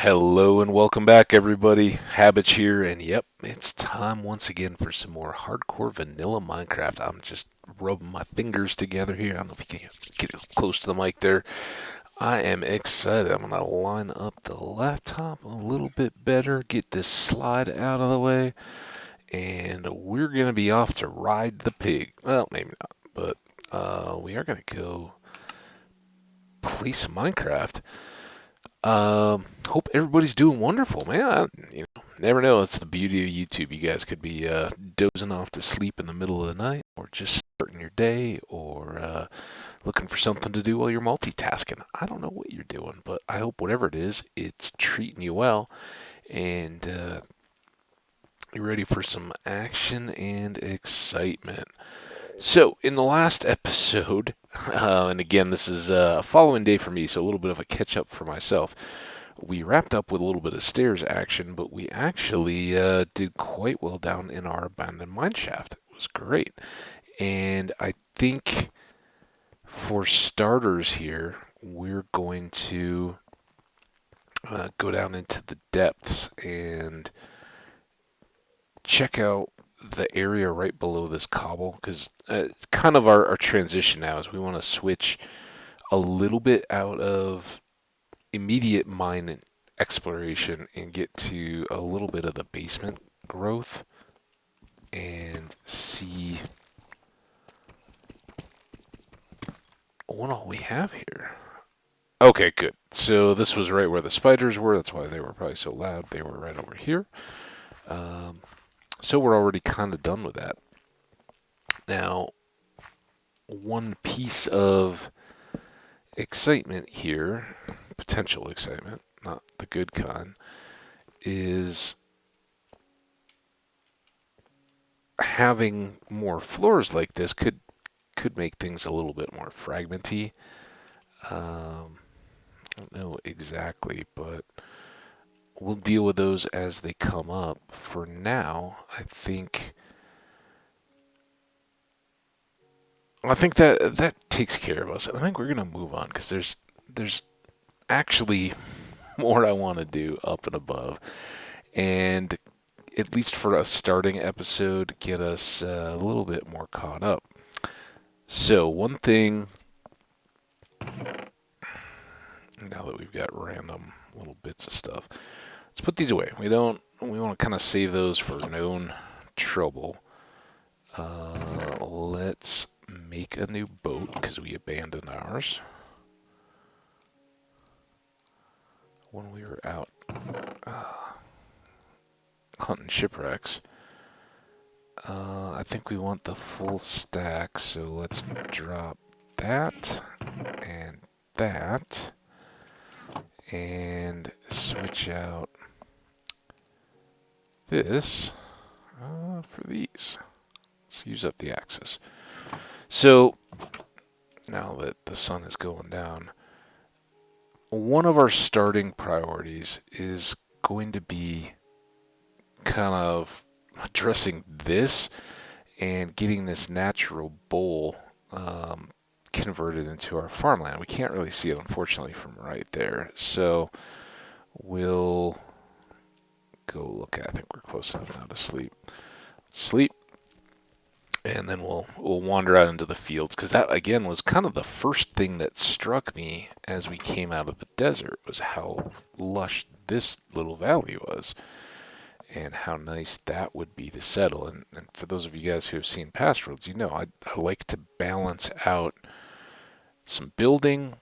Hello and welcome back, everybody. Hambbage here, and yep, it's time once again for some more hardcore vanilla Minecraft. I'm just rubbing my fingers together here. I don't know if you can get close to the mic there. I am excited. I'm gonna line up the laptop a little bit better, get this slide out of the way, and we're gonna be off to ride the pig. Well, maybe not, but we are gonna go play some Minecraft. Hope everybody's doing wonderful, man. Never know. It's the beauty of YouTube. You guys could be dozing off to sleep in the middle of the night, or just starting your day, or looking for something to do while you're multitasking. I don't know what you're doing, but I hope whatever it is, it's treating you well, and you're ready for some action and excitement. So, in the last episode, and again, this is a following day for me, so a little bit of a catch up for myself. We wrapped up with a little bit of stairs action, but we actually did quite well down in our abandoned mine shaft. It was great. And I think for starters here, we're going to go down into the depths and check out the area right below this cobble, because kind of our transition now is we want to switch a little bit out of immediate mine exploration and get to a little bit of the basement growth and see what all we have here. Okay, good. So this was right where the spiders were. That's why they were probably so loud. They were right over here. So we're already kind of done with that. Now, one piece of excitement here, potential excitement, not the good kind, is having more floors like this could make things a little bit more fragmenty. I don't know exactly, but we'll deal with those as they come up. For now, I think that takes care of us. I think we're gonna move on because there's actually more I want to do up and above, and at least for a starting episode, get us a little bit more caught up. So one thing, now that we've got random little bits of stuff, let's put these away. We want to kind of save those for known trouble. Let's make a new boat because we abandoned ours when we were out hunting shipwrecks. I think we want the full stack, so let's drop that and that and switch out this for these. Let's use up the axes. So now that the sun is going down, one of our starting priorities is going to be kind of addressing this and getting this natural bowl converted into our farmland. We can't really see it, unfortunately, from right there. So we'll go look at. I think we're close enough now to sleep. Sleep, and then we'll wander out into the fields, because that again was kind of the first thing that struck me as we came out of the desert, was how lush this little valley was and how nice that would be to settle. And for those of you guys who have seen past roads, you know I like to balance out some building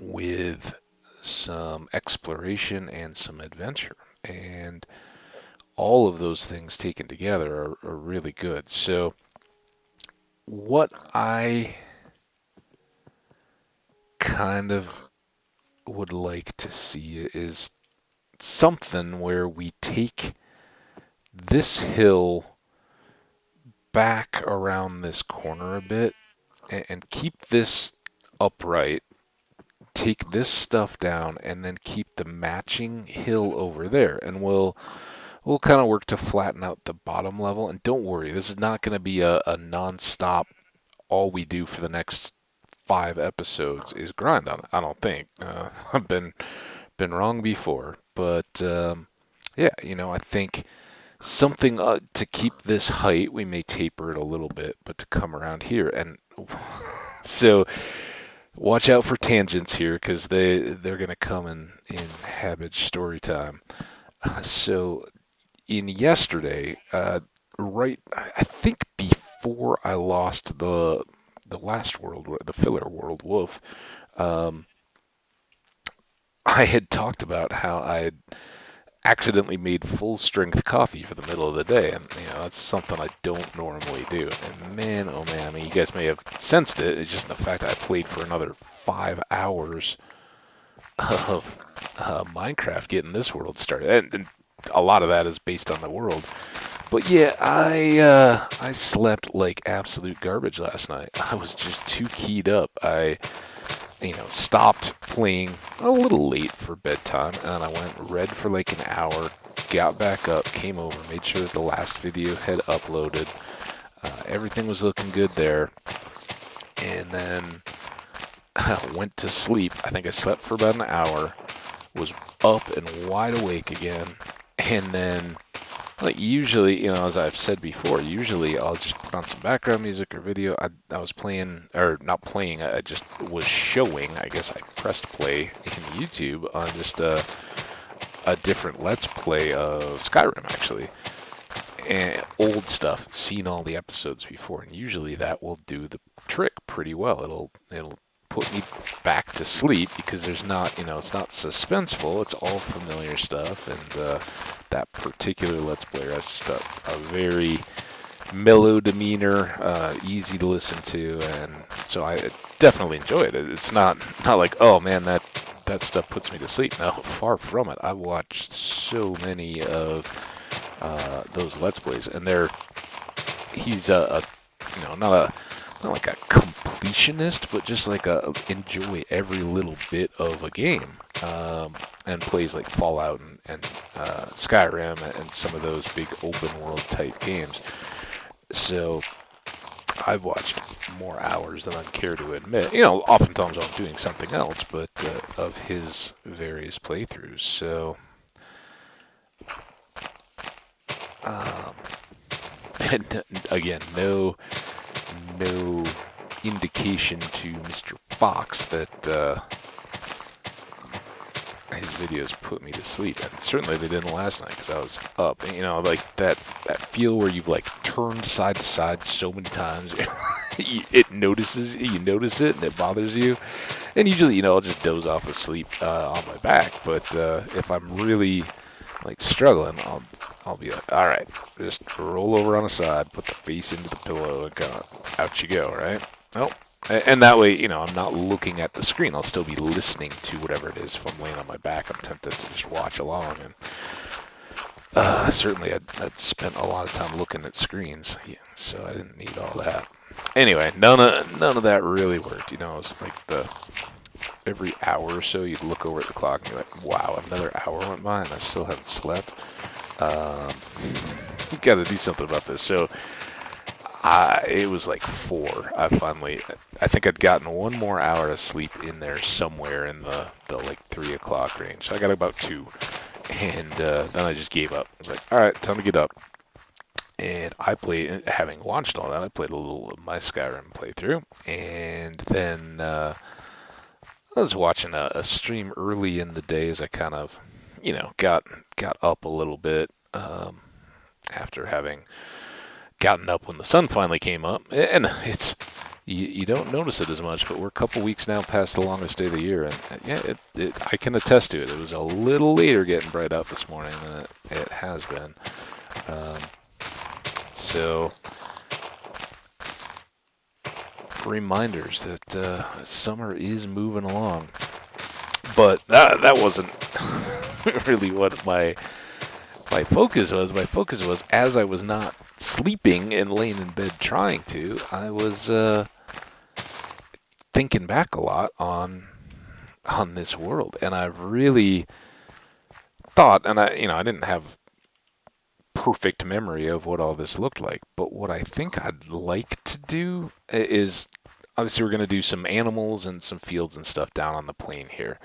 with some exploration and some adventure, and all of those things taken together are really good. So what I kind of would like to see is something where we take this hill back around this corner a bit and keep this upright, take this stuff down, and then keep the matching hill over there. And we'll kind of work to flatten out the bottom level. And don't worry, this is not going to be a non-stop, all we do for the next 5 episodes is grind on it. I don't think. I've been been wrong before, but yeah, I think something to keep this height, we may taper it a little bit, but to come around here and so watch out for tangents here because they're gonna come in Hambbage story time. So in yesterday, right, I think before I lost the last world, the filler world wolf, um, I had talked about how I accidentally made full strength coffee for the middle of the day, and that's something I don't normally do. And man, oh man, I mean, you guys may have sensed it. It's just the fact that I played for another 5 hours of Minecraft getting this world started, and a lot of that is based on the world. But yeah, I slept like absolute garbage last night. I was just too keyed up. I stopped playing a little late for bedtime, and I went read for like an hour, got back up, came over, made sure that the last video had uploaded. Everything was looking good there, and then went to sleep. I think I slept for about an hour, was up and wide awake again, and then like usually, as I've said before, usually I'll just put on some background music or video. I was playing, or not playing, I just was showing, I guess I pressed play in YouTube on just a different Let's Play of Skyrim, actually. And old stuff, seen all the episodes before, and usually that will do the trick pretty well. It'll put me back to sleep because there's not, it's not suspenseful. It's all familiar stuff, and that particular Let's Player has just a very mellow demeanor, easy to listen to, and so I definitely enjoyed it. It's not like, oh man, that stuff puts me to sleep. No, far from it. I've watched so many of those Let's Plays, and he's not like a completionist, but just like enjoy every little bit of a game, and plays like Fallout and Skyrim and some of those big open world type games. So I've watched more hours than I'd care to admit. Oftentimes I'm doing something else, but of his various playthroughs. So, and again, no indication to Mr. Fox that his videos put me to sleep, and certainly they didn't last night because I was up. Like that feel where you've like turned side to side so many times, you notice it, and it bothers you. And usually, I'll just doze off asleep on my back. But if I'm really like struggling, I'll be like, all right, just roll over on the side, put the face into the pillow, and kind of out you go, right? Nope. And that way, I'm not looking at the screen. I'll still be listening to whatever it is. If I'm laying on my back, I'm tempted to just watch along. And certainly, I'd spent a lot of time looking at screens, so I didn't need all that. Anyway, none of that really worked. It was like every hour or so, you'd look over at the clock and you're like, wow, another hour went by and I still haven't slept. Got to do something about this. So it was like 4. I think I'd gotten one more hour of sleep in there somewhere in the like 3 o'clock range. So I got about 2. And then I just gave up. I was like, all right, time to get up. And I played, having watched all that, I played a little of my Skyrim playthrough. And then I was watching a stream early in the day as I kind of, got up a little bit after having gotten up when the sun finally came up. And it's you don't notice it as much, but we're a couple weeks now past the longest day of the year, and yeah, I can attest to it. It was a little later getting bright out this morning than it has been. So reminders that summer is moving along, but that wasn't really what my focus was. My focus was, as I was not sleeping and laying in bed trying to, I was thinking back a lot on this world, and I've really thought, and I didn't have perfect memory of what all this looked like, but what I think I'd like to do is, obviously we're going to do some animals and some fields and stuff down on the plain here.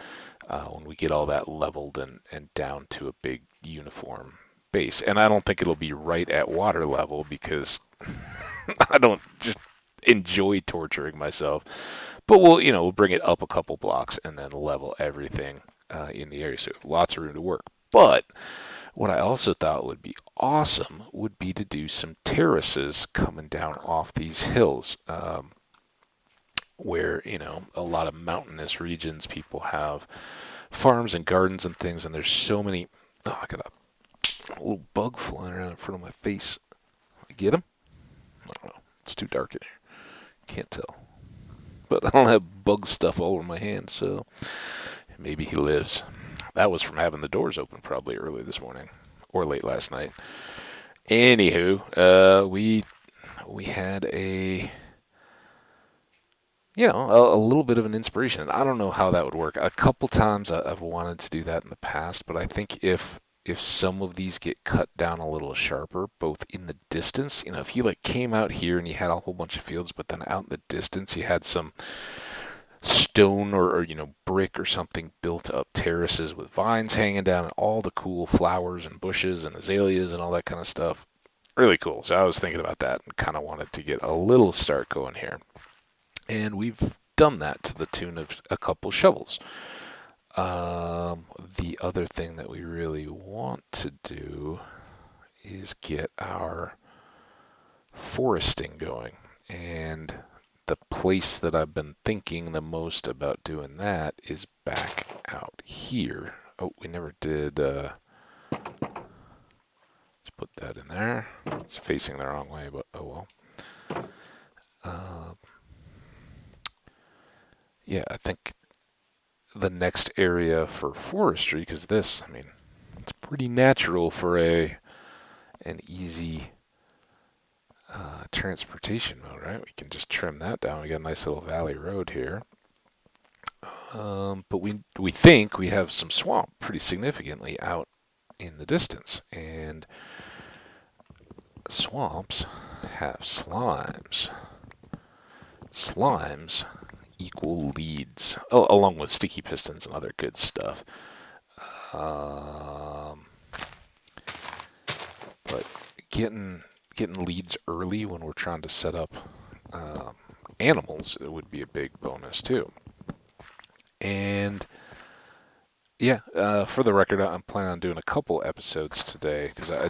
when we get all that leveled and down to a big uniform base. And I don't think it'll be right at water level because I don't just enjoy torturing myself. But we'll bring it up a couple blocks and then level everything in the area. So we have lots of room to work. But what I also thought would be awesome would be to do some terraces coming down off these hills, where, a lot of mountainous regions, people have farms and gardens and things, and there's so many. Oh, I got a little bug flying around in front of my face. Get him? I don't know. It's too dark in here. Can't tell. But I don't have bug stuff all over my hand, so maybe he lives. That was from having the doors open probably early this morning or late last night. Anywho, we had a little bit of an inspiration. I don't know how that would work. A couple times I've wanted to do that in the past, but I think if some of these get cut down a little sharper, both in the distance, if you like came out here and you had a whole bunch of fields, but then out in the distance you had some stone or brick or something built up terraces with vines hanging down and all the cool flowers and bushes and azaleas and all that kind of stuff. Really cool. So I was thinking about that and kind of wanted to get a little start going here. And we've done that to the tune of a couple shovels. The other thing that we really want to do is get our foresting going. And the place that I've been thinking the most about doing that is back out here. Oh, we never did. Let's put that in there. It's facing the wrong way, but oh well. Yeah, I think the next area for forestry, because this, it's pretty natural for an easy transportation mode, right? We can just trim that down. We got a nice little valley road here. But we think we have some swamp pretty significantly out in the distance, and swamps have slimes. Slimes equal leads, along with sticky pistons and other good stuff. But getting leads early when we're trying to set up animals, it would be a big bonus too. And yeah, for the record, I'm planning on doing a couple episodes today because I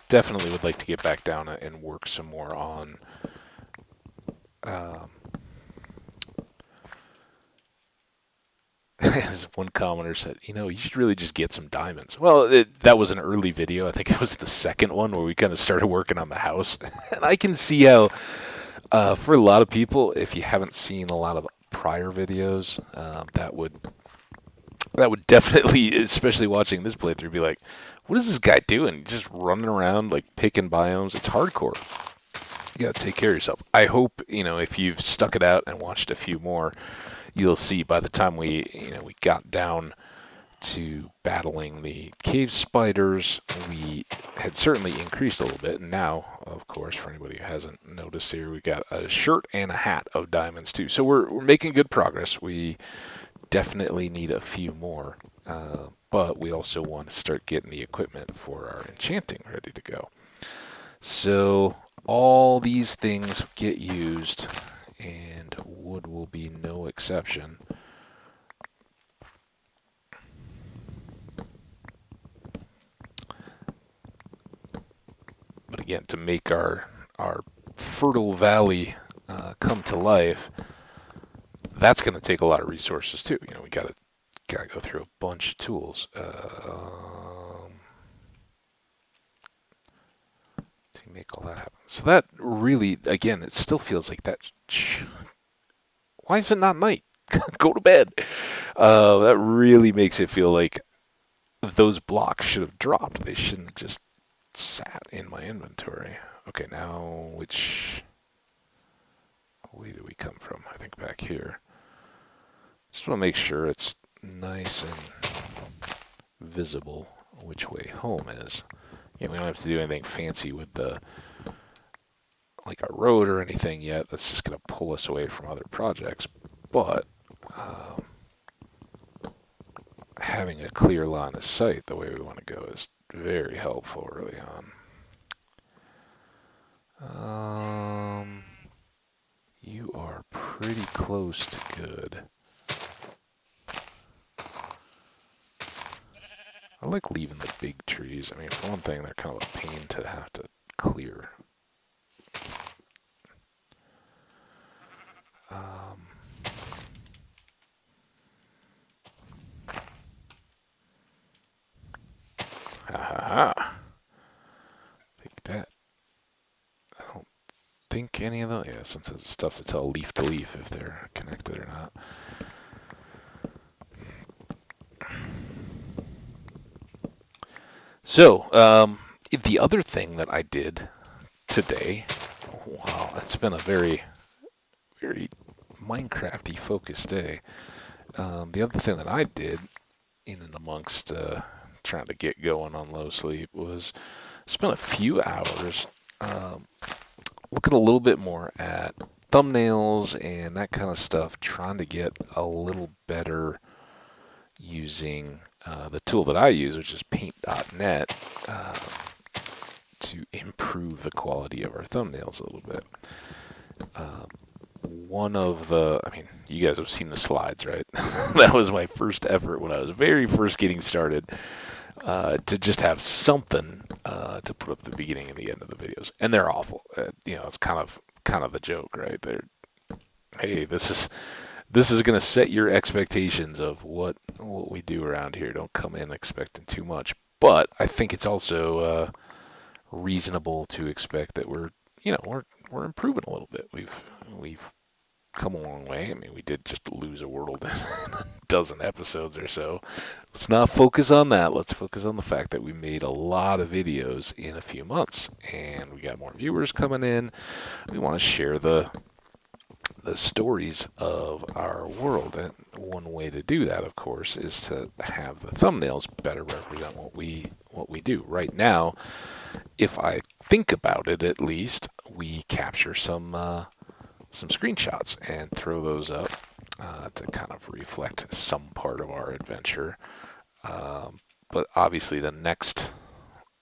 definitely would like to get back down and work some more on as one commenter said, you should really just get some diamonds. Well, that was an early video. I think it was the second one where we kind of started working on the house. And I can see how, for a lot of people, if you haven't seen a lot of prior videos, that would definitely, especially watching this playthrough, be like, what is this guy doing? Just running around, like, picking biomes. It's hardcore. You gotta take care of yourself. I hope, if you've stuck it out and watched a few more, you'll see by the time we got down to battling the cave spiders, we had certainly increased a little bit. And now, of course, for anybody who hasn't noticed here, we got a shirt and a hat of diamonds too. So we're making good progress. We definitely need a few more, but we also want to start getting the equipment for our enchanting ready to go. So all these things get used, and wood will be no exception. But again, to make our fertile valley come to life, that's going to take a lot of resources too. We gotta go through a bunch of tools to make all that happen. So that really, again, it still feels like that. Why is it not night? Go to bed. That really makes it feel like those blocks should have dropped. They shouldn't have just sat in my inventory. Okay, now which way do we come from? I think back here. Just want to make sure it's nice and visible which way home is. We don't have to do anything fancy with like a road or anything yet. That's just going to pull us away from other projects. But having a clear line of sight the way we want to go is very helpful early on. You are pretty close to good. I like leaving the big trees. I mean, for one thing, they're kind of a pain to have to clear. Ha ha ha. Take that. I don't think any of them. Yeah, since it's tough to tell leaf to leaf if they're connected or not. So, the other thing that I did today, wow, it's been a very, very Minecrafty focused day. The other thing that I did, in and amongst trying to get going on low sleep, was spend a few hours looking a little bit more at thumbnails and that kind of stuff, trying to get a little better using the tool that I use, which is paint.net, to improve the quality of our thumbnails a little bit. One of the, I mean, you guys have seen the slides, right? That was my first effort when I was very first getting started, to just have something to put up at the beginning and the end of the videos. And they're awful. It's kind of the joke, right? Hey, this is going to set your expectations of what we do around here. Don't come in expecting too much. But I think it's also reasonable to expect that we're improving a little bit. We've come a long way. I mean, we did just lose a world in a dozen episodes or so. Let's not focus on that. Let's focus on the fact that we made a lot of videos in a few months, and we got more viewers coming in. We want to share the stories of our world, and one way to do that, of course, is to have the thumbnails better represent what we do. Right now, if I think about it, at least we capture some screenshots and throw those up to kind of reflect some part of our adventure. But obviously, the next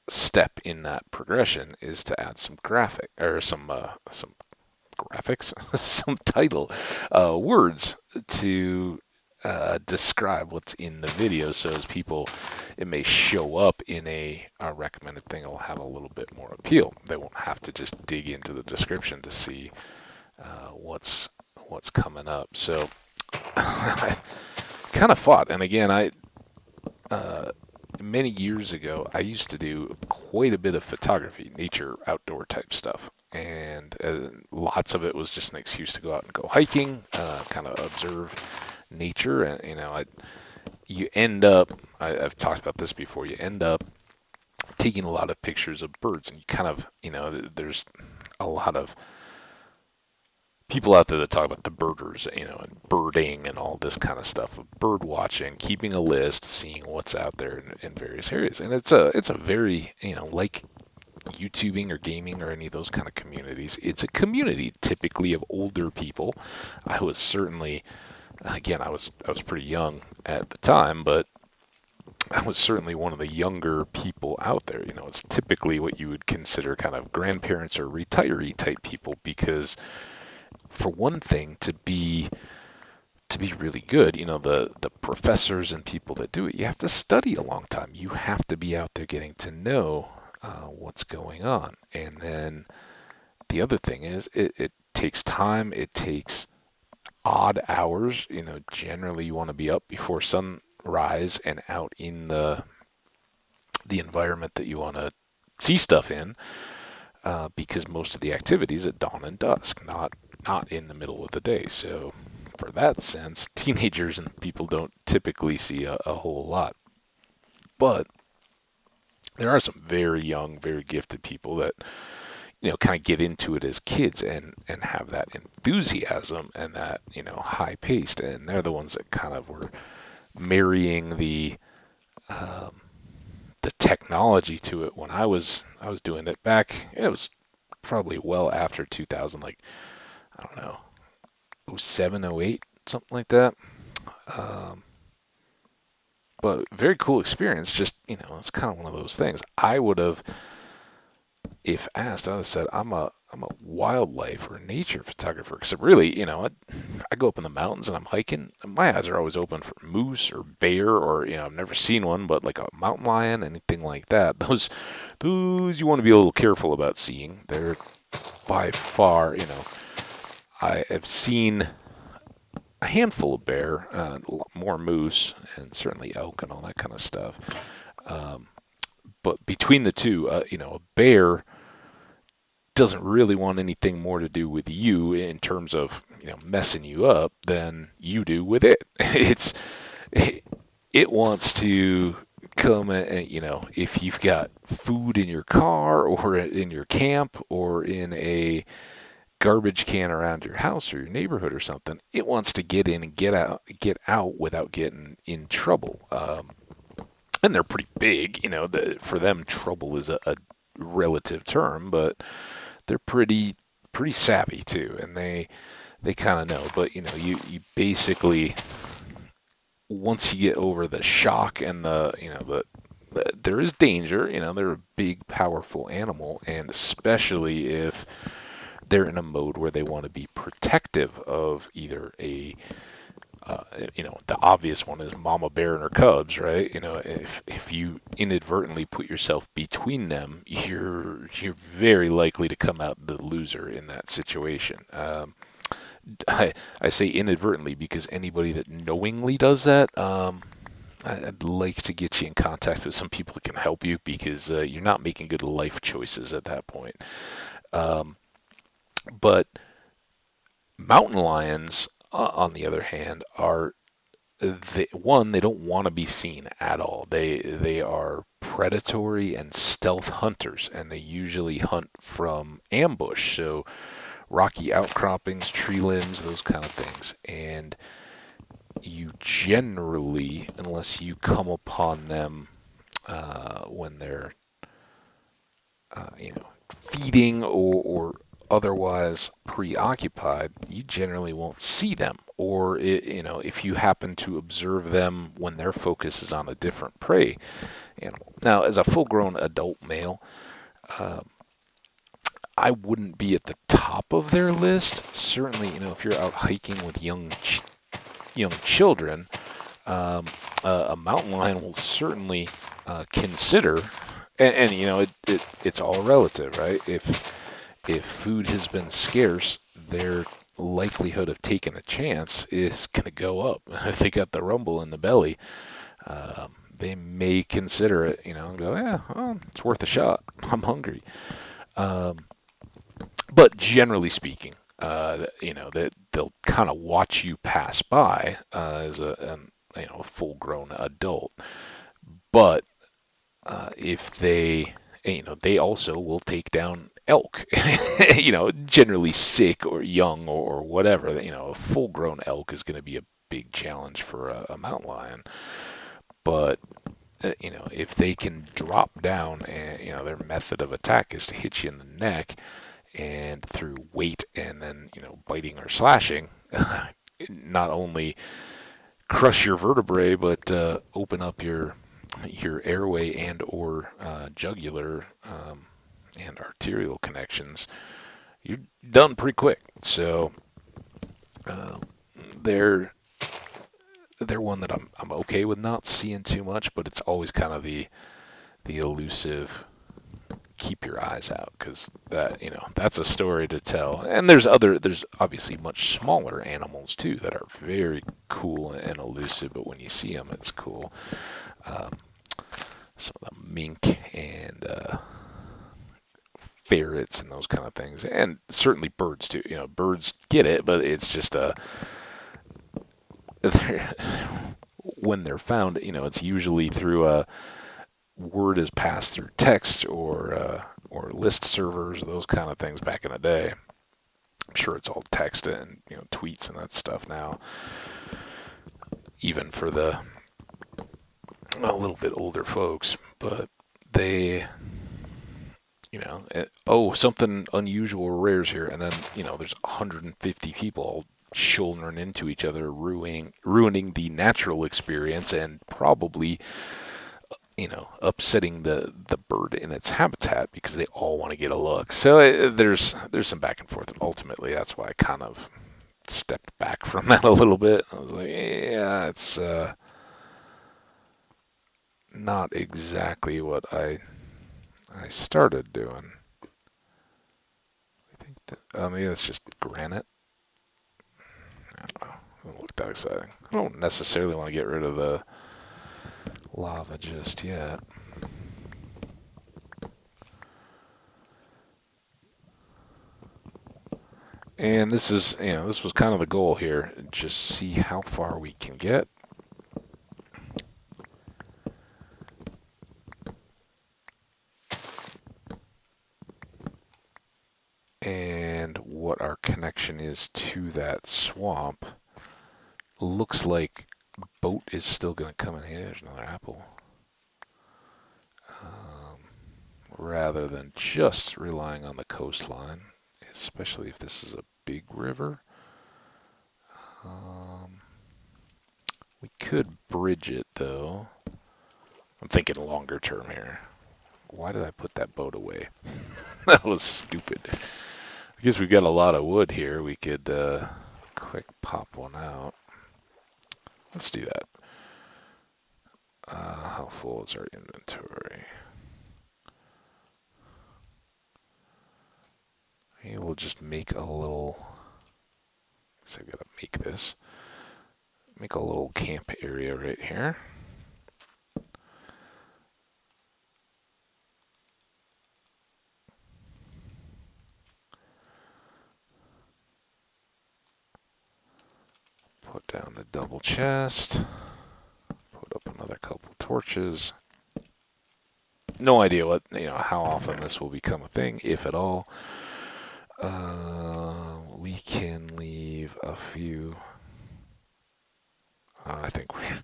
step in that progression is to add some graphic or some graphics, some title words to describe what's in the video, so as people, it may show up in a recommended thing. It'll have a little bit more appeal. They won't have to just dig into the description to see what's coming up. So I kind of fought, and again, many years ago, I used to do quite a bit of photography, nature, outdoor type stuff. And lots of it was just an excuse to go out and go hiking, kind of observe nature. And, you end up, I've talked about this before, you end up taking a lot of pictures of birds. And you kind of, there's a lot of people out there that talk about the birders, and birding and all this kind of stuff, of bird watching, keeping a list, seeing what's out there in various areas. And it's a very, like YouTubing or gaming or any of those kind of communities, it's a community typically of older people. I was certainly, again, I was pretty young at the time, but I was certainly one of the younger people out there. It's typically what you would consider kind of grandparents or retiree type people, because for one thing, to be really good, the professors and people that do it, you have to study a long time. You have to be out there getting to know what's going on. And then the other thing is it takes time. It takes odd hours. Generally you want to be up before sunrise and out in the environment that you want to see stuff in, because most of the activities at dawn and dusk, not in the middle of the day. So for that sense, teenagers and people don't typically see a whole lot. But there are some very young, very gifted people that, kind of get into it as kids and have that enthusiasm and that, high paced. And they're the ones that kind of were marrying the technology to it when I was doing it back. It was probably well after 2000, like, I don't know, 07, 08, something like that. but very cool experience. Just, it's kind of one of those things. I would have, if asked, I would have said, I'm a wildlife or nature photographer. Because really, I go up in the mountains and I'm hiking. And my eyes are always open for moose or bear, or I've never seen one, but like a mountain lion, anything like that. Those you want to be a little careful about seeing. They're by far, I have seen a handful of bear, a lot more moose, and certainly elk and all that kind of stuff. Um, but between the two, a bear doesn't really want anything more to do with you in terms of messing you up than you do with it. It wants to come and if you've got food in your car or in your camp or in a garbage can around your house or your neighborhood or something, it wants to get in and get out without getting in trouble. And they're pretty big. For them, trouble is a relative term, but they're pretty savvy too, and they kind of know. But you basically, once you get over the shock and there is danger. They're a big, powerful animal, and especially if they're in a mode where they want to be protective of either the obvious one is mama bear and her cubs, right? If you inadvertently put yourself between them, you're very likely to come out the loser in that situation. I say inadvertently because anybody that knowingly does that, I'd like to get you in contact with some people that can help you, because you're not making good life choices at that point. Um, but mountain lions, on the other hand, they don't want to be seen at all. They are predatory and stealth hunters, and they usually hunt from ambush, so rocky outcroppings, tree limbs, those kind of things. And you generally, unless you come upon them when they're feeding or otherwise preoccupied, you generally won't see them. Or if you happen to observe them when their focus is on a different prey animal. Now, as a full-grown adult male, uh, I wouldn't be at the top of their list. Certainly, if you're out hiking with young children, a mountain lion will certainly consider, and it's all relative, right? If food has been scarce, their likelihood of taking a chance is going to go up. If they got the rumble in the belly, they may consider it, and go, yeah, well, it's worth a shot. I'm hungry. Um, but generally speaking, that they'll kind of watch you pass by as a full-grown adult. But if they also will take down elk, generally sick or young or whatever. A full-grown elk is going to be a big challenge for a mountain lion. But if they can drop down and their method of attack is to hit you in the neck, and through weight and then biting or slashing, not only crush your vertebrae but open up your airway and or jugular and arterial connections, you're done pretty quick. So uh, they're they're one that I'm okay with not seeing too much, but it's always kind of the elusive. Keep your eyes out, because that's a story to tell. And there's obviously much smaller animals too that are very cool and elusive, but when you see them, it's cool. Um, some of the mink and ferrets and those kind of things, and certainly birds too. Birds get it, but it's just when they're found, it's usually through word is passed through text or list servers, those kind of things back in the day. I'm sure it's all text and tweets and that stuff now, even for the a little bit older folks. But they, something unusual or rare's here, and then there's 150 people all shouldering into each other, ruining the natural experience, and probably, upsetting the bird in its habitat because they all want to get a look. So there's some back and forth. And ultimately, that's why I kind of stepped back from that a little bit. I was like, yeah, it's not exactly what I started doing. I think that maybe that's just granite. I don't know. It doesn't look that exciting. I don't necessarily want to get rid of the lava just yet. And this was kind of the goal here. Just see how far we can get. And what our connection is to that swamp. Looks like boat is still going to come in here. There's another apple. Rather than just relying on the coastline, especially if this is a big river. We could bridge it, though. I'm thinking longer term here. Why did I put that boat away? That was stupid. I guess we've got a lot of wood here. We could quick pop one out. Let's do that. How full is our inventory? Maybe we'll just make a little. So I gotta make this. Make a little camp area right here. Put down the double chest. Put up another couple torches. No idea how often this will become a thing, if at all. We can leave a few. I think we're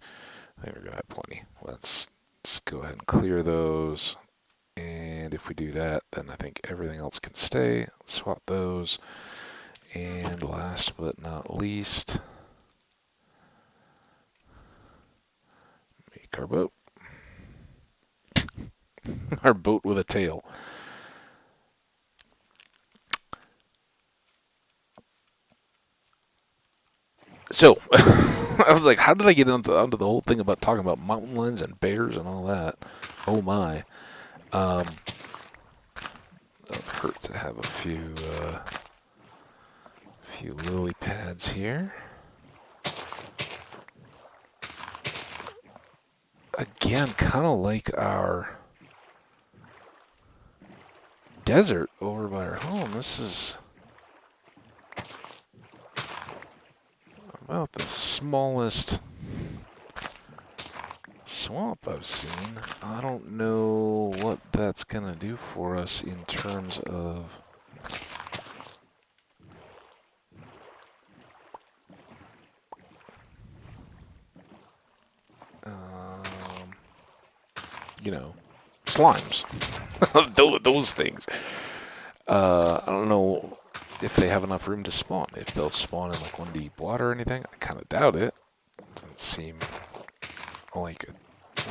gonna have plenty. Let's just go ahead and clear those. And if we do that, then I think everything else can stay. Let's swap those. And last but not least, make our boat. Our boat with a tail. So, I was like, how did I get onto the whole thing about talking about mountain lions and bears and all that? Oh my. It would hurt to have a few lily pads here. Again, kind of like our desert over by our home. This is about the smallest swamp I've seen. I don't know what that's going to do for us in terms of slimes. Those things. I don't know if they have enough room to spawn. If they'll spawn in like one deep water or anything. I kind of doubt it. Doesn't seem like it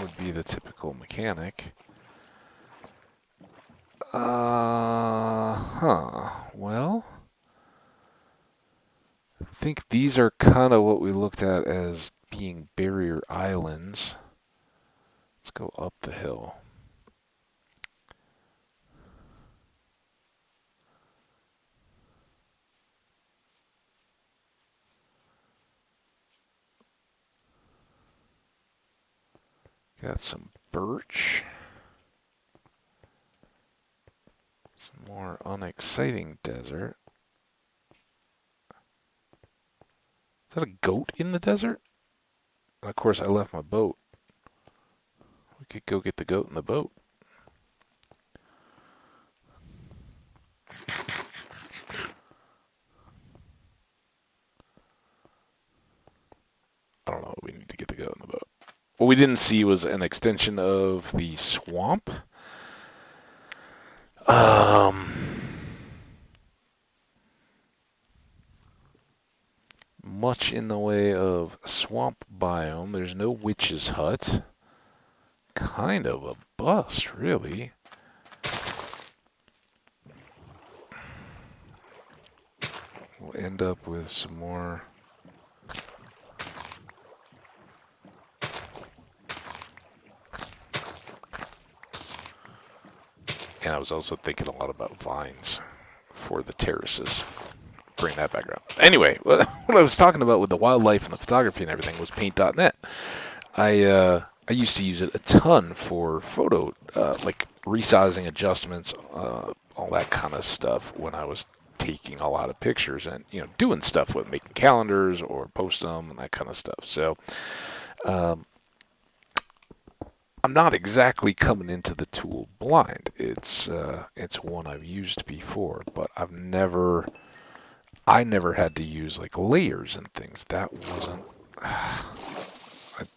would be the typical mechanic. Well, I think these are kind of what we looked at as being barrier islands. Let's go up the hill. Got some birch. Some more unexciting desert. Is that a goat in the desert? And of course, I left my boat. We could go get the goat in the boat. I don't know. We need to get the goat in the boat. What we didn't see was an extension of the swamp. much in the way of swamp biome. There's no witch's hut. Kind of a bust, really. We'll end up with some more. And I was also thinking a lot about vines for the terraces. Bring that background. Anyway, what I was talking about with the wildlife and the photography and everything was paint.net. I used to use it a ton for photo, like resizing adjustments, all that kind of stuff when I was taking a lot of pictures and, doing stuff with making calendars or post them and that kind of stuff. So, I'm not exactly coming into the tool blind. It's one I've used before, but I never had to use like layers and things. That wasn't. I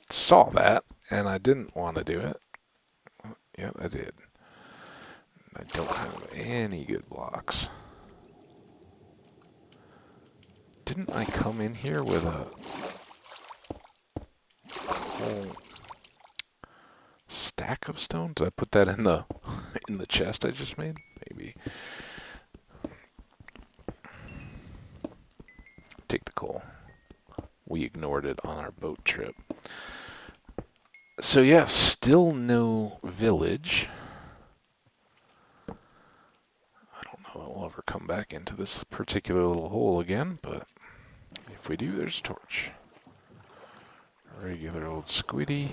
saw that and I didn't want to do it. Yeah, I did. I don't have any good blocks. Didn't I come in here with a whole stack of stone? Did I put that in the chest I just made? Maybe. Take the coal. We ignored it on our boat trip. So yeah, still no village. I don't know that we'll ever come back into this particular little hole again, but if we do, there's a torch. Regular old squiddy.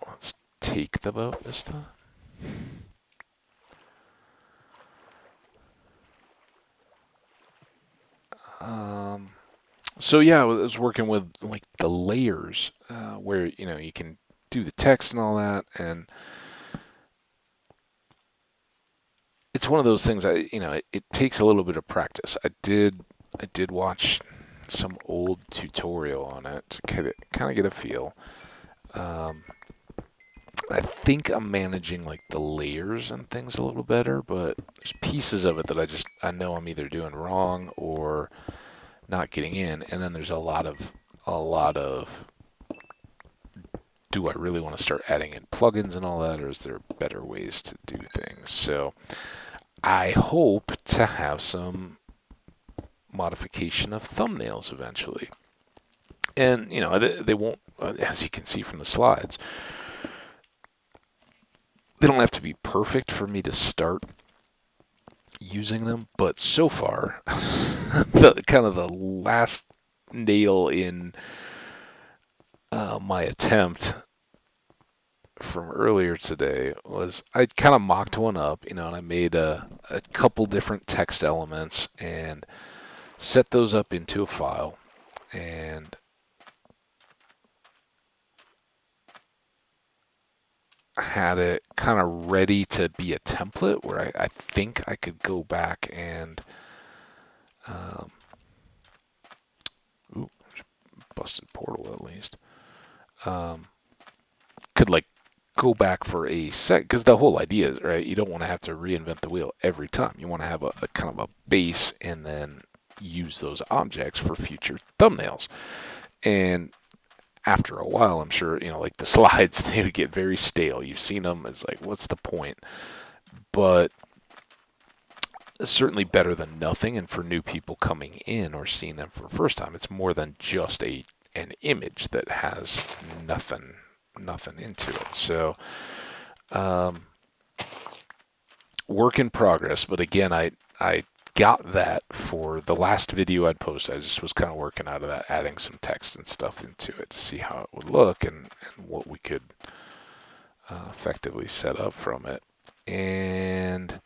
Let's take the boat this time. So yeah, I was working with like the layers, where you can do the text and all that, and it's one of those things. It takes a little bit of practice. I did watch some old tutorial on it to kind of get a feel. I think I'm managing like the layers and things a little better, but there's pieces of it that I know I'm either doing wrong or not getting in, and then there's a lot of do I really want to start adding in plugins and all that, or is there better ways to do things? So I hope to have some modification of thumbnails eventually. And, they won't, as you can see from the slides, they don't have to be perfect for me to start using them, but so far, the last nail in my attempt from earlier today was I kind of mocked one up, and I made a couple different text elements and set those up into a file and had it kind of ready to be a template where I think I could go back and busted portal at least, could like go back for a set, because the whole idea is, right, you don't want to have to reinvent the wheel every time. You want to have a kind of a base and then use those objects for future thumbnails. And after a while, I'm sure, like the slides, they would get very stale. You've seen them. It's like, what's the point? But certainly better than nothing. And for new people coming in or seeing them for the first time, it's more than just an image that has nothing into it. So, work in progress. But again, I got that for the last video I'd posted. I just was kind of working out of that, adding some text and stuff into it to see how it would look and what we could effectively set up from it. And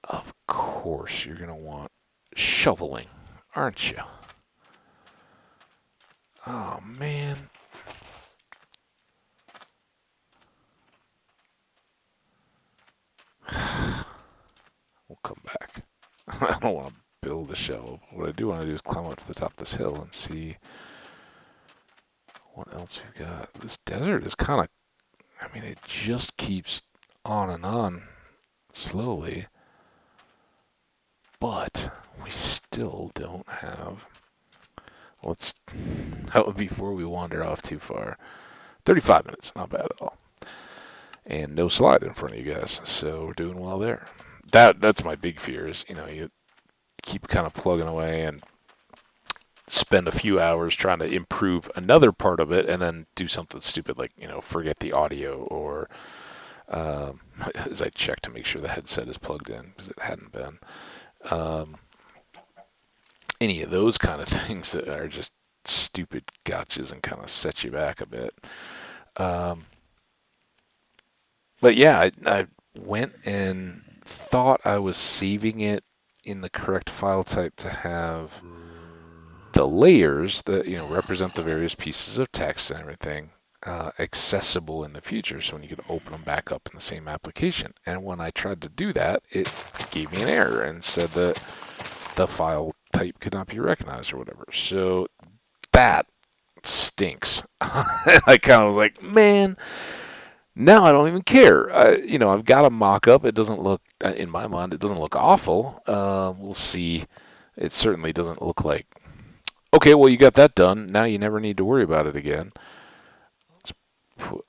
of course, you're going to want shoveling, aren't you? Oh, man. We'll come back. I don't want to build a shovel. What I do want to do is climb up to the top of this hill and see what else we've got. This desert is kind of, it just keeps on and on. slowly. But we still don't have... Let's... That would be before we wander off too far. 35 minutes, not bad at all. And no slide in front of you guys, so we're doing well there. That's my big fear is, you keep kind of plugging away and spend a few hours trying to improve another part of it and then do something stupid like, forget the audio or as I check to make sure the headset is plugged in because it hadn't been. Any of those kind of things that are just stupid gotchas and kind of set you back a bit. But yeah, I went and thought I was saving it in the correct file type to have the layers that represent the various pieces of text and everything accessible in the future, so when you could open them back up in the same application. And when I tried to do that, it gave me an error and said that the file type could not be recognized or whatever. So that stinks. I kind of was like, man, now I don't even care. I've got a mock-up. It doesn't look, in my mind, it doesn't look awful. We'll see. It certainly doesn't look like, okay, well, you got that done. Now you never need to worry about it again. Let's put,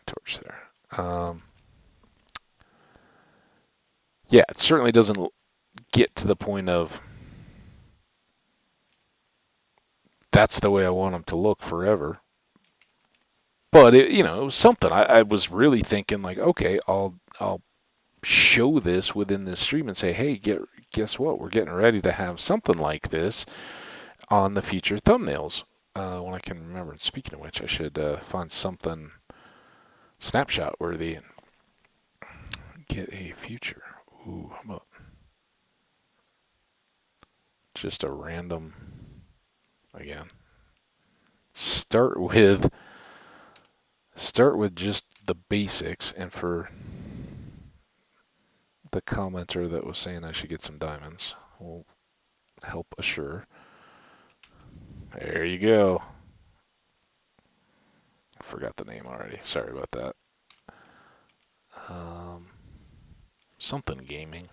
torch there. Yeah, it certainly doesn't get to the point of that's the way I want them to look forever. But it was something. I was really thinking like, okay, I'll show this within this stream and say, hey, guess what? We're getting ready to have something like this on the future thumbnails. When I can remember. Speaking of which, I should find something snapshot worthy and get a future. Ooh, how about just a random, again, start with just the basics. And for the commenter that was saying I should get some diamonds, will help assure. There you go. I forgot the name already. Sorry about that. Something gaming.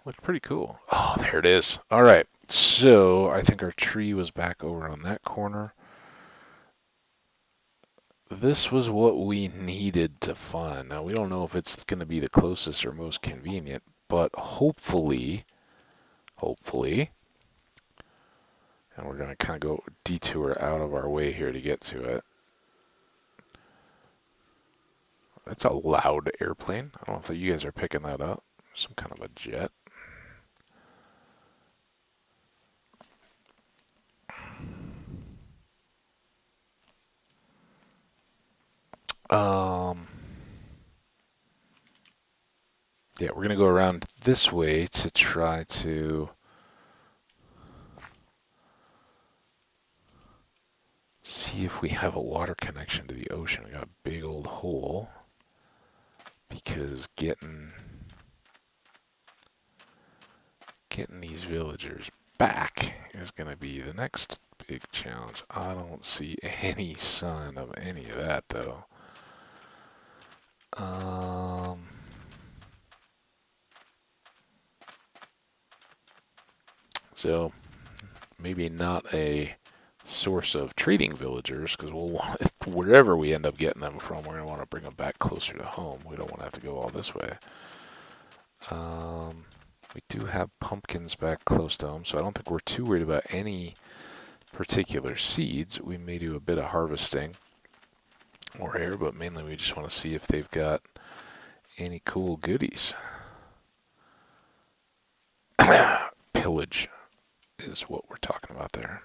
Looked pretty cool. Oh, there it is. All right. So I think our tree was back over on that corner. This was what we needed to find. Now, we don't know if it's going to be the closest or most convenient, but hopefully, and we're going to kind of go detour out of our way here to get to it. That's a loud airplane. I don't know if you guys are picking that up. Some kind of a jet. Yeah, we're going to go around this way to try to see if we have a water connection to the ocean. We got a big old hole because getting these villagers back is going to be the next big challenge. I don't see any sign of any of that though. So maybe not a source of trading villagers, because we'll want, wherever we end up getting them from, we're going to want to bring them back closer to home. We don't want to have to go all this way. We do have pumpkins back close to home, so I don't think we're too worried about any particular seeds. We may do a bit of harvesting or here, but mainly we just want to see if they've got any cool goodies. Pillage is what we're talking about there.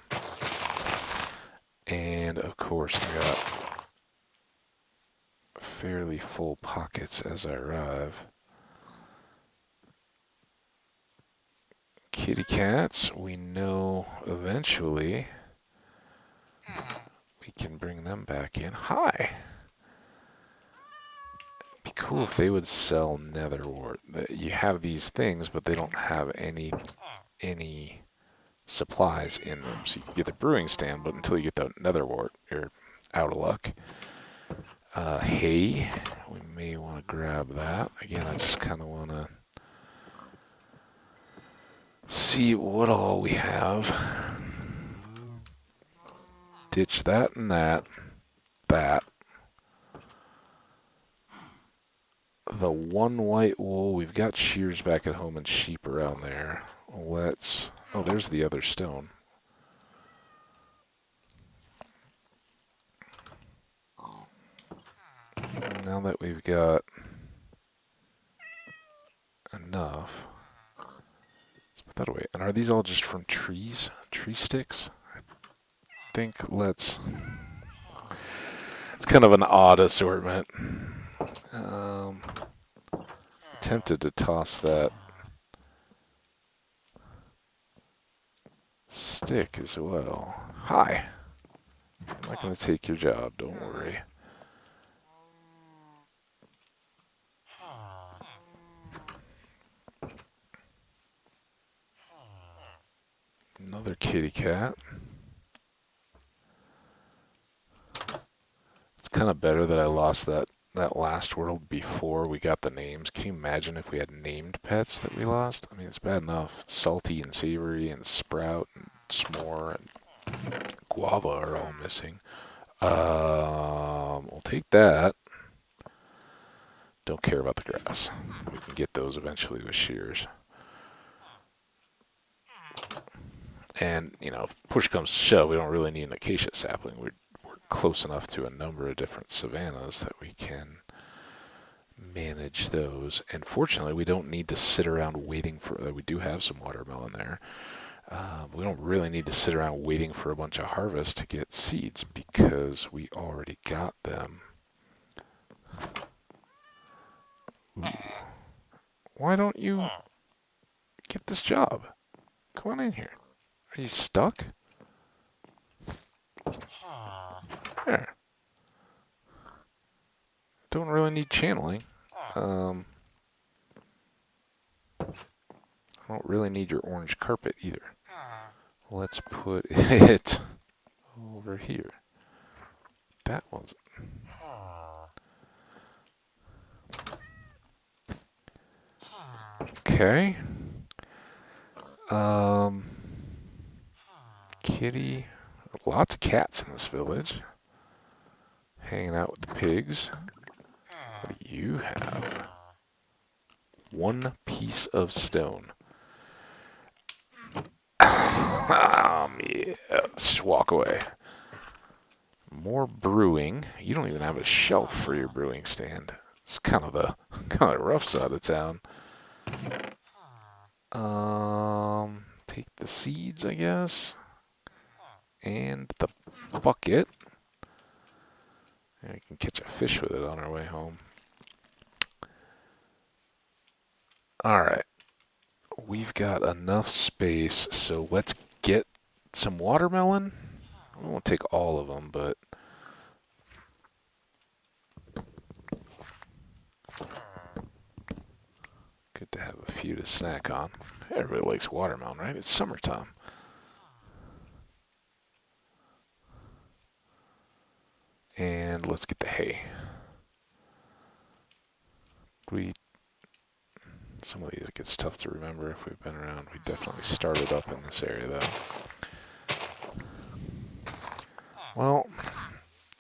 And of course I got fairly full pockets as I arrive. Kitty cats, we know eventually we can bring them back in. Hi! It'd be cool if they would sell nether wart. You have these things, but they don't have any supplies in them. So you can get the brewing stand, but until you get the nether wart, you're out of luck. Hay, we may want to grab that. Again, I just kind of want to see what all we have. Ditch that and that. That. The one white wool, we've got shears back at home and sheep around there. Let's, oh, there's the other stone. Now that we've got enough, let's put that away. And are these all just from trees? Tree sticks? I think let's, it's kind of an odd assortment. Tempted to toss that stick as well. Hi. I'm not going to take your job, don't worry. Another kitty cat. It's kind of better that I lost that last world before we got the names. Can you imagine if we had named pets that we lost? I mean, it's bad enough. Salty and Savory and Sprout and S'more and Guava are all missing. We'll take that. Don't care about the grass. We can get those eventually with shears. And, you know, if push comes to shove, we don't really need an acacia sapling. We're close enough to a number of different savannas that we can manage those. And fortunately, we don't need to sit around waiting for, we do have some watermelon there. We don't really need to sit around waiting for a bunch of harvest to get seeds because we already got them. Ooh. Why don't you get this job? Come on in here. Are you stuck? There. Don't really need channeling. I don't really need your orange carpet either. Let's put it over here. That one's... Okay. Kitty. Lots of cats in this village. Hanging out with the pigs. What do you have? One piece of stone. Yeah, let's just walk away. More brewing. You don't even have a shelf for your brewing stand. It's kind of the rough side of town. Take the seeds, I guess, and the bucket. And we can catch a fish with it on our way home. All right, we've got enough space, so let's get some watermelon. I won't take all of them, but good to have a few to snack on. Everybody likes watermelon, right? It's summertime. And let's get the hay. Some of these it gets tough to remember if we've been around. We definitely started up in this area though. Well,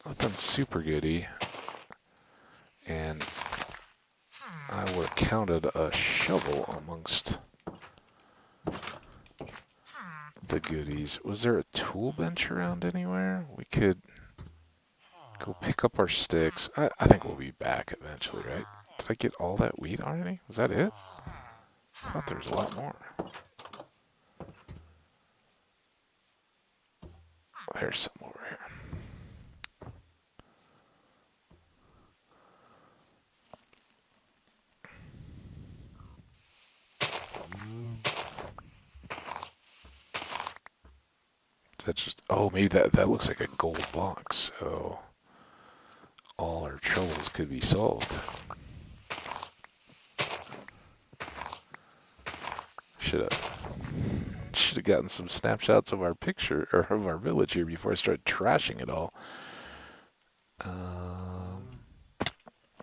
nothing super goody. And I would have counted a shovel amongst the goodies. Was there a tool bench around anywhere? We could go pick up our sticks. I think we'll be back eventually, right? Did I get all that wheat already? Was that it? I thought there was a lot more. Oh, there's some over here. Is that just... Oh, maybe that looks like a gold box, so all our troubles could be solved. Should have gotten some snapshots of our picture or of our village here before I start trashing it all.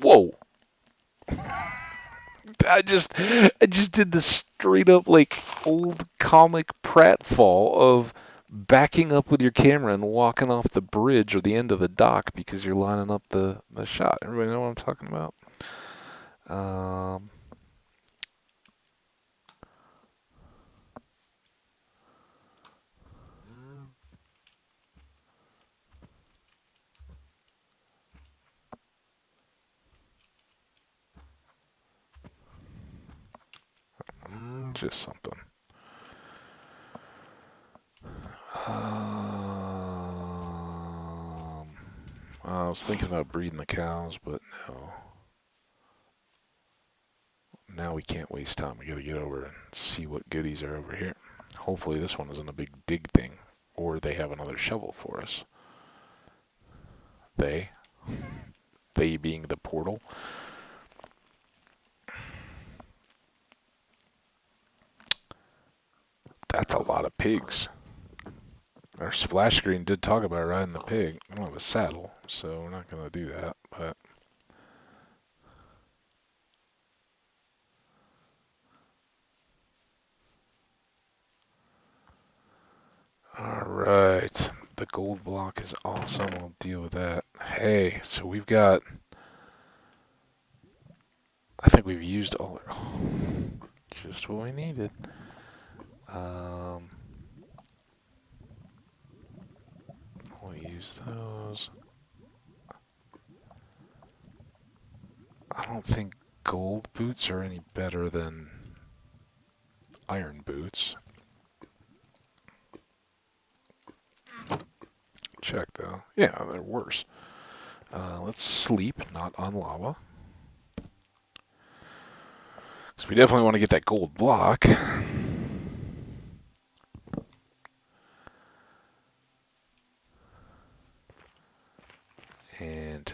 Whoa! I just did the straight up like old comic pratfall of backing up with your camera and walking off the bridge or the end of the dock because you're lining up the shot. Everybody know what I'm talking about? Just something. I was thinking about breeding the cows, but no. Now we can't waste time. We gotta get over and see what goodies are over here. Hopefully this one isn't a big dig thing, or they have another shovel for us. They being the portal. That's a lot of pigs. Our splash screen did talk about riding the pig. I don't have a saddle, so we're not gonna do that, but alright. The gold block is awesome. We'll deal with that. Hey, so we've got, I think we've used all our, just what we needed. We'll use those. I don't think gold boots are any better than iron boots. Check though. Yeah, they're worse. Let's sleep, not on lava. Because we definitely want to get that gold block. And,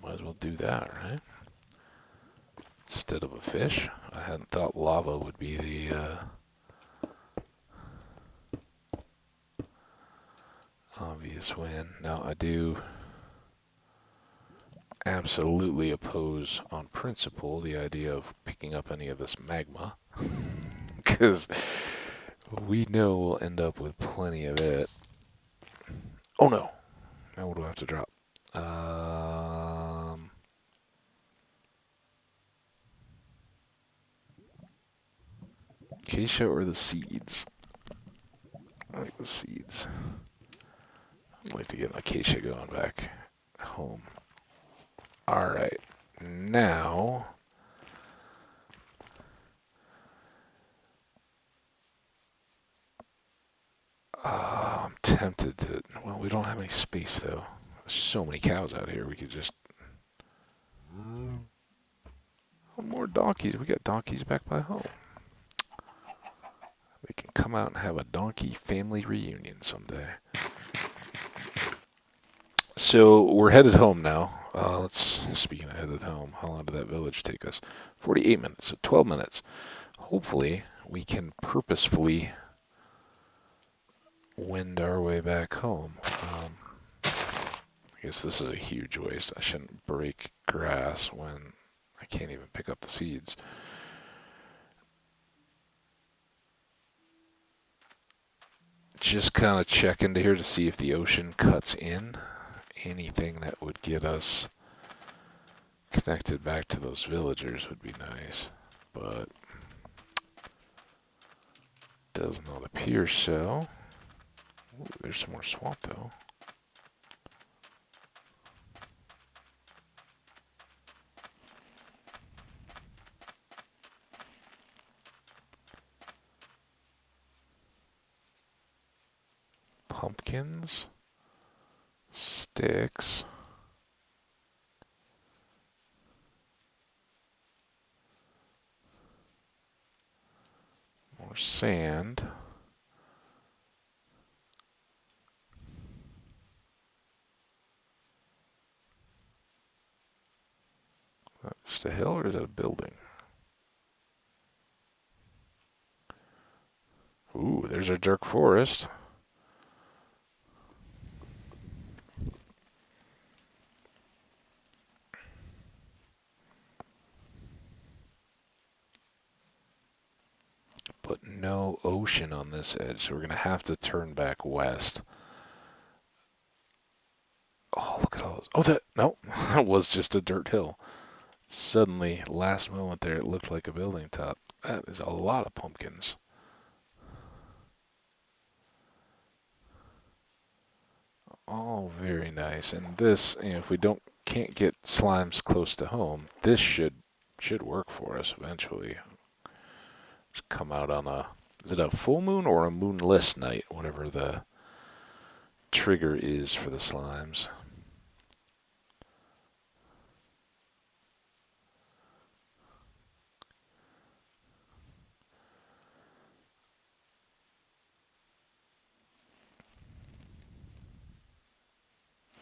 might as well do that, right? Instead of a fish. I hadn't thought lava would be the obvious win. Now, I do absolutely oppose on principle the idea of picking up any of this magma. Because we know we'll end up with plenty of it. Oh no! Now what do I have to drop? Acacia or the seeds? I like the seeds. I'd like to get an acacia going back home. Alright. Now, I'm tempted to, well, we don't have any space though. There's so many cows out here, we could just, oh, more donkeys. We got donkeys back by home. They can come out and have a donkey family reunion someday. So we're headed home now. Speaking of headed home, how long did that village take us? 48 minutes, so 12 minutes. Hopefully we can purposefully wend our way back home. I guess this is a huge waste. I shouldn't break grass when I can't even pick up the seeds. Just kind of check into here to see if the ocean cuts in. Anything that would get us connected back to those villagers would be nice, but does not appear so. Ooh, there's some more swamp though. Pumpkins, sticks, more sand. Just a hill or is it a building? Ooh, there's our dark forest. But no ocean on this edge, so we're going to have to turn back west. Oh, look at all those. Oh, no, that was just a dirt hill. Suddenly, last moment there, it looked like a building top. That is a lot of pumpkins. All very nice. And this, if we can't get slimes close to home, this should work for us eventually. Just come out on is it a full moon or a moonless night, whatever the trigger is for the slimes.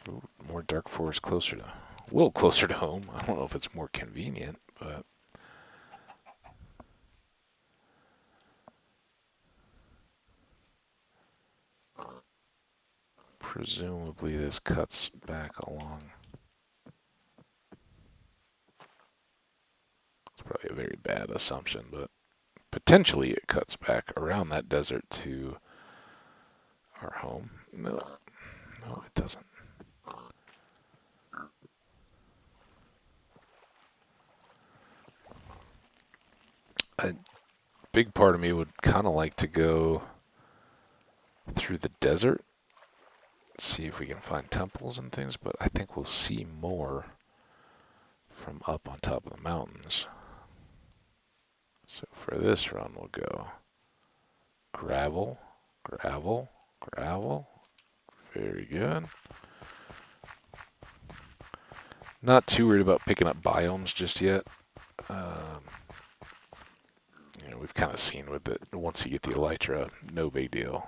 Ooh, more dark forest a little closer to home. I don't know if it's more convenient, but presumably this cuts back along. It's probably a very bad assumption, but potentially it cuts back around that desert to our home. No, no, it doesn't. A big part of me would kind of like to go through the desert, see if we can find temples and things, but I think we'll see more from up on top of the mountains. So for this run, we'll go gravel, gravel, gravel. Very good. Not too worried about picking up biomes just yet. Um, we've kind of seen with it. Once you get the elytra, no big deal.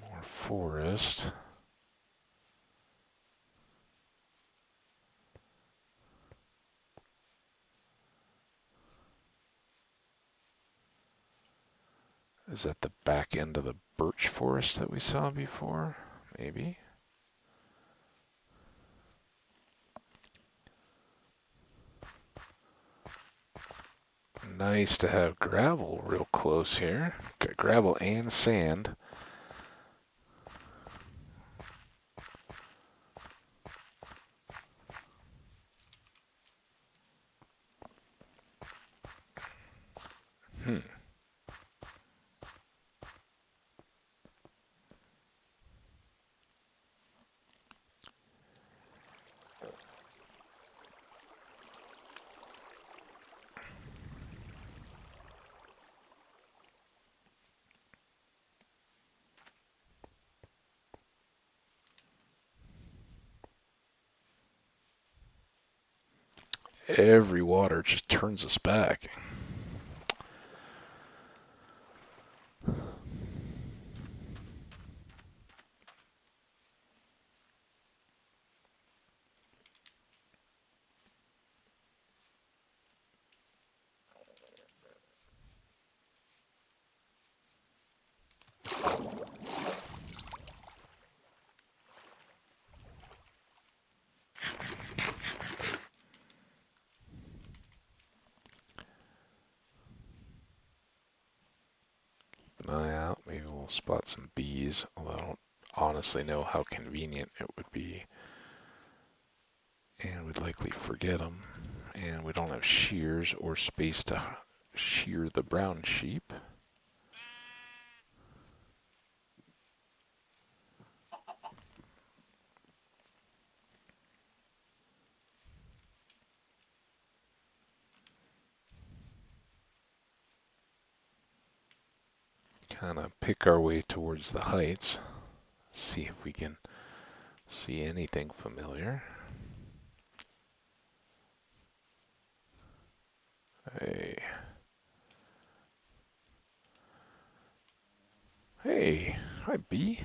More forest. Is that the back end of the birch forest that we saw before? Maybe. Nice to have gravel real close here. Got gravel and sand. Every water just turns us back. Keep an eye out. Maybe we'll spot some bees, although I don't honestly know how convenient it would be. And we'd likely forget them. And we don't have shears or space to shear the brown sheep. Kind of pick our way towards the heights. See if we can see anything familiar. Hey. Hey. Hi, bee.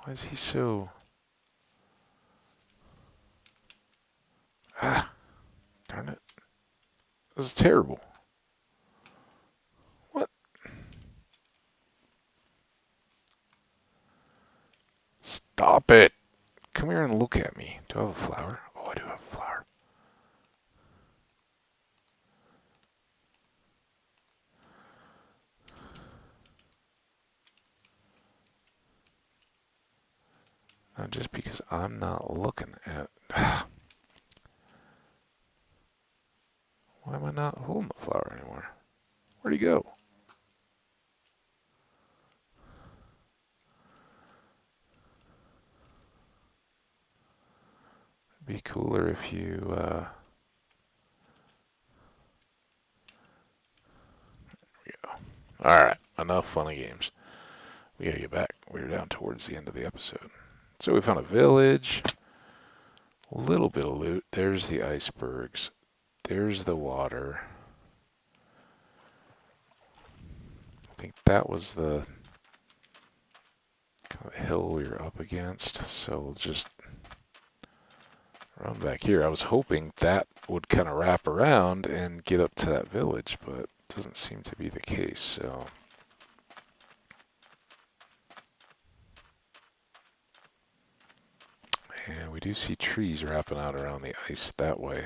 Why is he so... Ah, darn it. This is terrible. What? Stop it. Come here and look at me. Do I have a flower? Oh, I do have a flower. Not just because I'm not looking at... Why am I not holding the flower anymore? Where'd he go? It'd be cooler if you... There we go. Alright, enough fun and games. We gotta get back. We're down towards the end of the episode. So we found a village. A little bit of loot. There's the icebergs. There's the water. I think that was the kind of hill we were up against. So we'll just run back here. I was hoping that would kind of wrap around and get up to that village, but it doesn't seem to be the case. So and we do see trees wrapping out around the ice that way.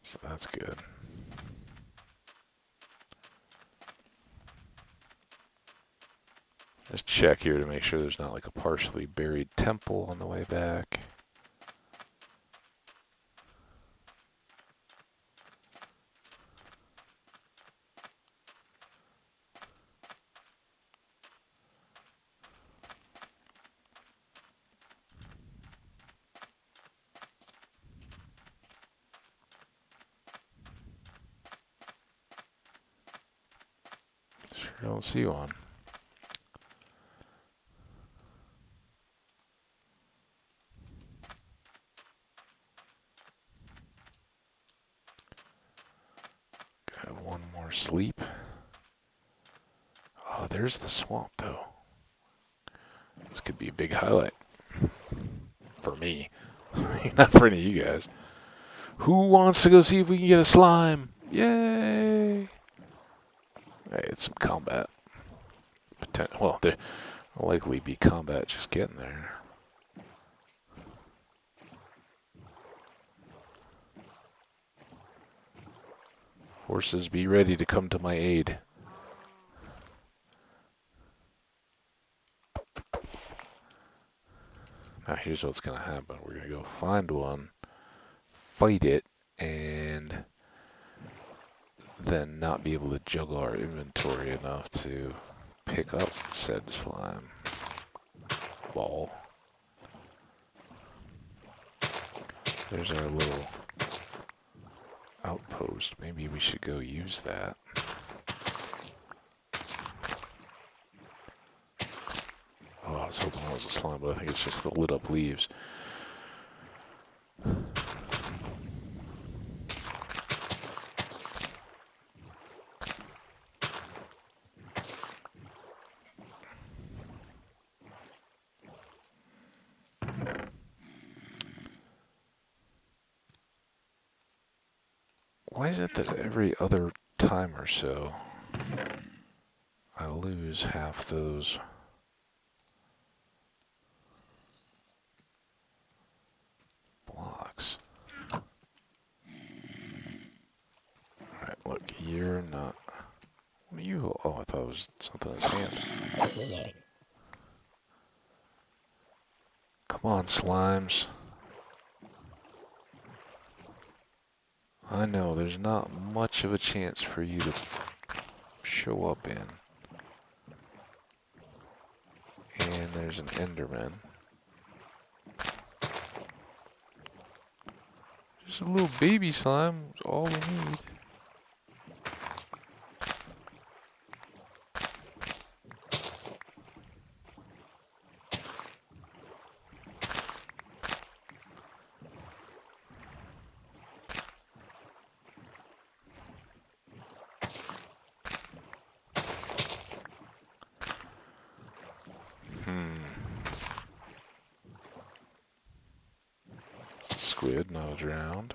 So that's good. Just check here to make sure there's not like a partially buried temple on the way back. Sure don't see one. Have one more sleep. Oh, there's the swamp, though. This could be a big highlight. For me. Not for any of you guys. Who wants to go see if we can get a slime? Yay! Hey, it's some combat. Well, there will likely be combat just getting there. Horses, be ready to come to my aid. Now here's what's going to happen. We're going to go find one, fight it, and then not be able to juggle our inventory enough to pick up said slime ball. There's our little outpost. Maybe we should go use that. Oh, I was hoping that was a slime, but I think it's just the lit up leaves. Why is it that every other time or so I lose half those blocks? Alright, look, you're not... What are you... Oh, I thought it was something in his hand. Come on, slimes. I know, there's not much of a chance for you to show up in. And there's an Enderman. Just a little baby slime is all we need. squid, not a drowned.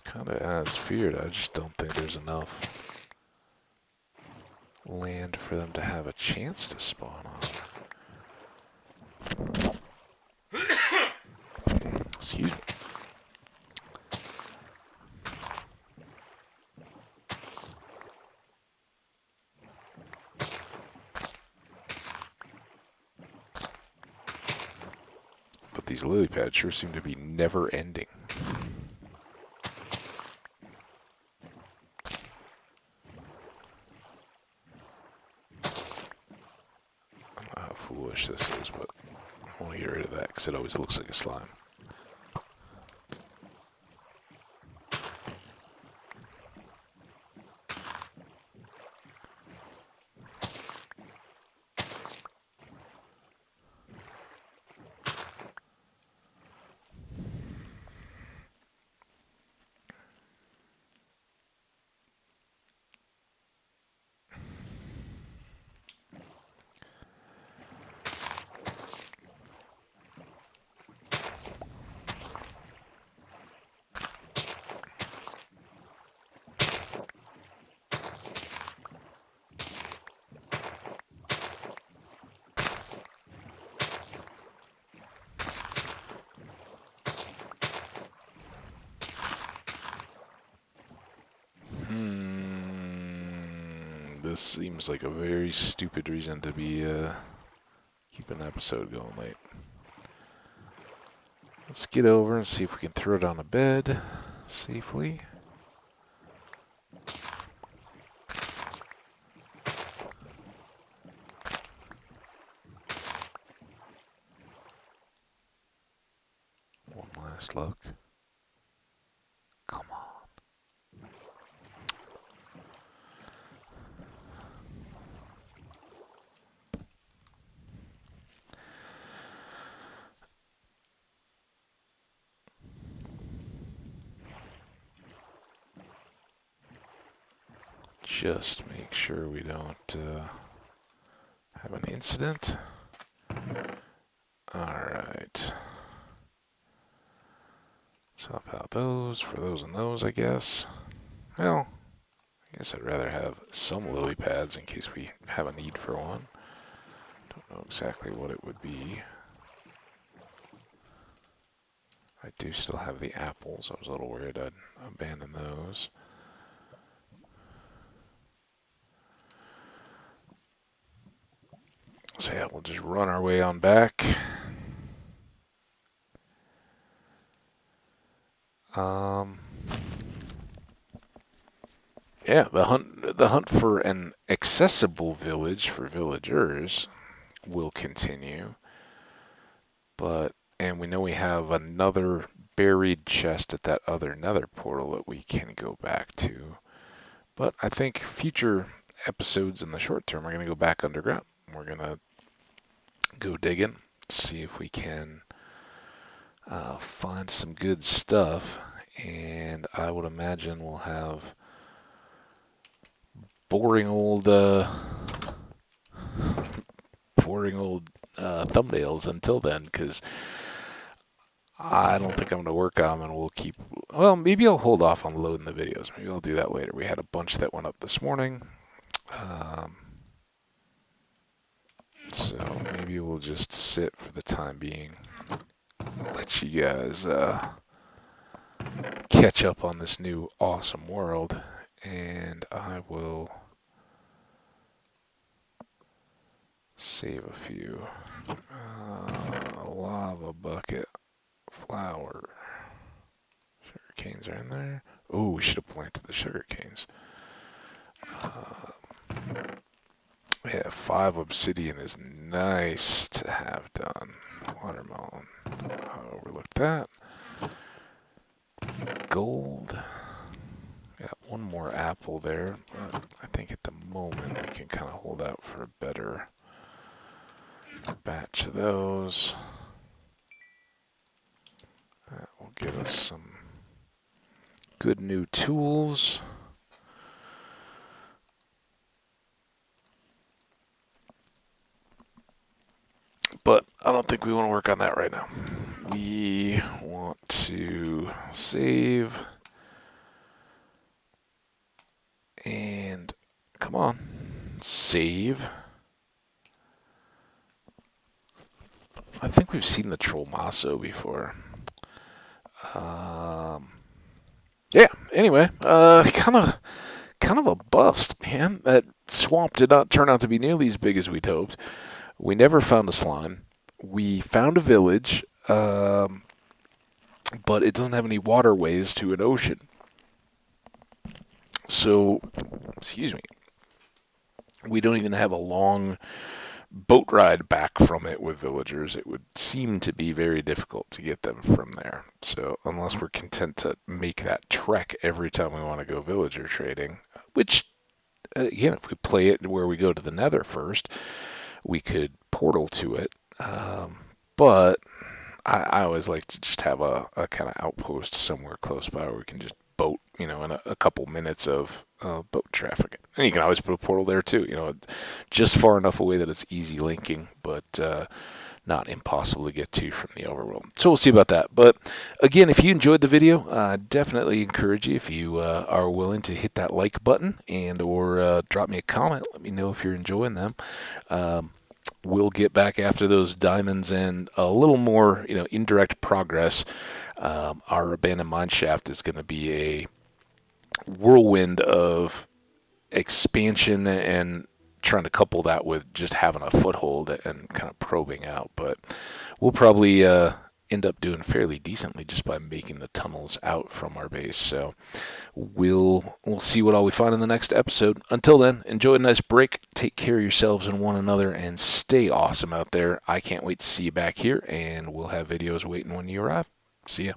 Kind of as feared, I just don't think there's enough land for them to have a chance to spawn on. Excuse me. But these lily pads sure seem to be never ending. I don't know how foolish this is, but I want to get rid of that because it always looks like a slime. This seems like a very stupid reason to be keeping an episode going late. Let's get over and see if we can throw it on a bed safely. One last look. Come on. Just make sure we don't have an incident. Alright. Swap out those for those and those, I guess. Well, I guess I'd rather have some lily pads in case we have a need for one. Don't know exactly what it would be. I do still have the apples. I was a little worried I'd abandon those. So yeah, we'll just run our way on back. Yeah, the hunt for an accessible village for villagers will continue. And we know we have another buried chest at that other nether portal that we can go back to. But I think future episodes in the short term are going to go back underground. We're going to go digging, see if we can find some good stuff. And I would imagine we'll have boring old thumbnails until then, because I don't think I'm going to work on them, and we'll keep... Well, maybe I'll hold off on loading the videos. Maybe I'll do that later. We had a bunch that went up this morning. So maybe we'll just sit for the time being. Let you guys catch up on this new awesome world. And I will save a few. Lava bucket. Flour. Sugar canes are in there. Oh, we should have planted the sugar canes. Yeah, 5 obsidian is nice to have done. Watermelon. I overlooked that. gold. Got one more apple there. I think at the moment we can kind of hold out for a better batch of those. That will give us some good new tools. But I don't think we want to work on that right now. We want to save. And come on, save. I think we've seen the troll maso before. Yeah. Anyway, kind of a bust, man. That swamp did not turn out to be nearly as big as we'd hoped. We never found a slime. We found a village, but it doesn't have any waterways to an ocean. So, excuse me, we don't even have a long boat ride back from it with villagers. It would seem to be very difficult to get them from there. So unless we're content to make that trek every time we want to go villager trading, which, again, if we play it where we go to the nether first, we could portal to it. But I always like to just have a kind of outpost somewhere close by where we can just boat, in a couple minutes of boat traffic. And you can always put a portal there too, just far enough away that it's easy linking, but not impossible to get to from the overworld. So we'll see about that. But again, if you enjoyed the video, definitely encourage you, if you are willing, to hit that like button and or drop me a comment. Let me know if you're enjoying them. We'll get back after those diamonds and a little more, indirect progress. Our abandoned mine shaft is going to be a whirlwind of expansion and trying to couple that with just having a foothold and kind of probing out. But we'll probably end up doing fairly decently just by making the tunnels out from our base. So we'll see what all we find in the next episode. Until then, enjoy a nice break. Take care of yourselves and one another, and stay awesome out there. I can't wait to see you back here, and we'll have videos waiting when you arrive. See ya.